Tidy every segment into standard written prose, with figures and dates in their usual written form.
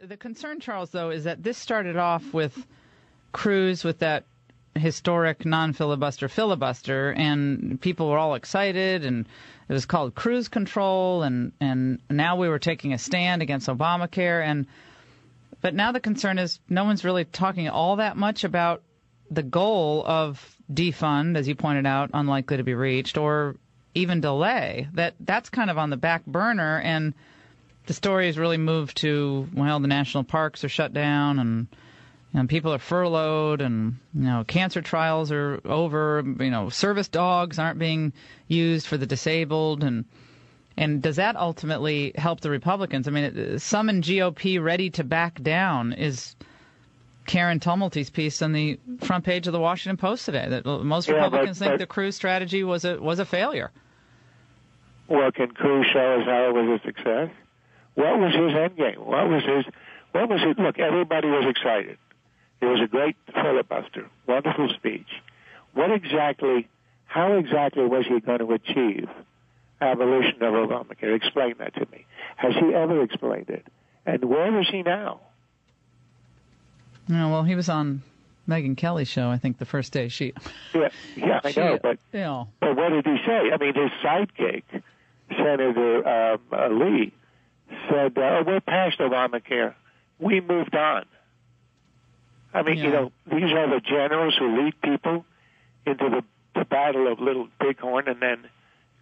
The concern, Charles, though, is that this started off with Cruz with that historic non-filibuster filibuster, and people were all excited, and it was called cruise control, and now we were taking a stand against Obamacare, but now the concern is no one's really talking all that much about the goal of defund, as you pointed out, unlikely to be reached, or even delay. That's kind of on the back burner, and the story has really moved to, well, the national parks are shut down, and people are furloughed, and cancer trials are over. Service dogs aren't being used for the disabled, and does that ultimately help the Republicans? I mean, some in GOP ready to back down is Karen Tumulty's piece on the front page of the Washington Post today. That most Republicans think the Cruz strategy was a failure. Well, can Cruz show us how it was a success? What was his end game? What was his? Look, everybody was excited. It was a great filibuster, wonderful speech. How exactly was he going to achieve abolition of Obamacare? Explain that to me. Has he ever explained it? And where is he now? Well, he was on Megyn Kelly's show, I think, the first day she... Yeah, I know, but what did he say? I mean, his sidekick, Senator Lee, said, we're past Obamacare. We moved on. I mean, these are the generals who lead people into the battle of Little Bighorn and then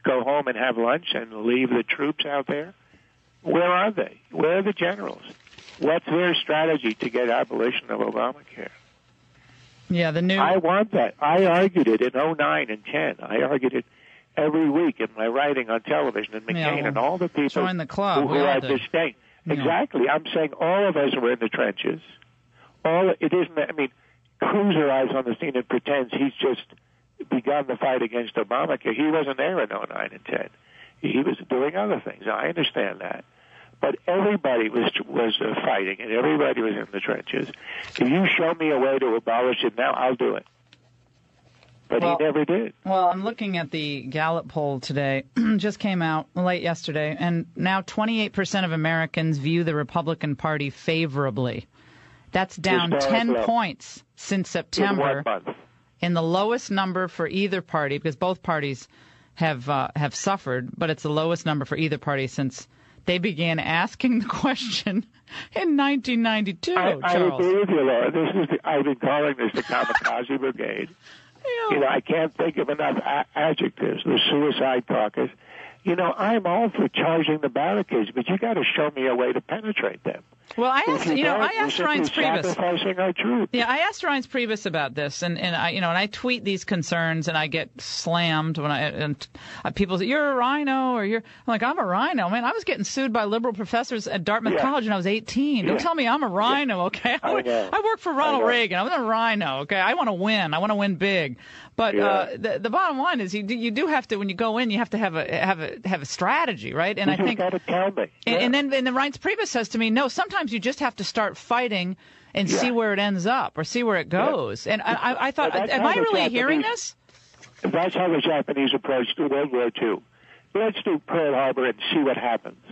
go home and have lunch and leave the troops out there. Where are they? Where are the generals? What's their strategy to get abolition of Obamacare? Yeah, I want that. I argued it in 2009 and 10. I argued it every week in my writing on television, and McCain and all the people join the club. who had disdain. Exactly. I'm saying all of us were in the trenches. Cruz arrives on the scene and pretends he's just begun the fight against Obamacare. He wasn't there in 2009 and 10. He was doing other things. I understand that. But everybody was fighting, and everybody was in the trenches. If you show me a way to abolish it now, I'll do it. But he never did. Well, I'm looking at the Gallup poll today. Just came out late yesterday, and now 28% of Americans view the Republican Party favorably. That's down 10 points since September, in the lowest number for either party, because both parties have suffered, but it's the lowest number for either party since they began asking the question in 1992. I agree with you, Laura. I've been calling this the Kamikaze Brigade. I can't think of enough adjectives. The Suicide Caucus. I'm all for charging the barricades, but you got to show me a way to penetrate them. Well, I asked Reince Priebus. Sacrificing our troops. Yeah, I asked Reince Priebus about this, and I tweet these concerns, and I get slammed when people say you're a rhino, or I'm like, I'm a rhino, man. I was getting sued by liberal professors at Dartmouth College when I was 18. Don't tell me I'm a rhino, okay? I worked for Ronald Reagan. I was a rhino, okay? I want to win. I want to win big. But the bottom line is, you do have to, when you go in, you have to have a strategy, right? And I think, and then Reince Priebus says to me, no, sometimes you just have to start fighting and see where it ends up or see where it goes. And I thought, am I really hearing this? That's how the Japanese approached World War II. Let's do Pearl Harbor and see what happens.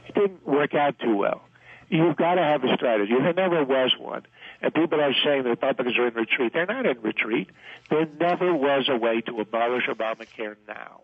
It didn't work out too well. You've got to have a strategy. There never was one. And people are saying the Republicans are in retreat. They're not in retreat. There never was a way to abolish Obamacare now.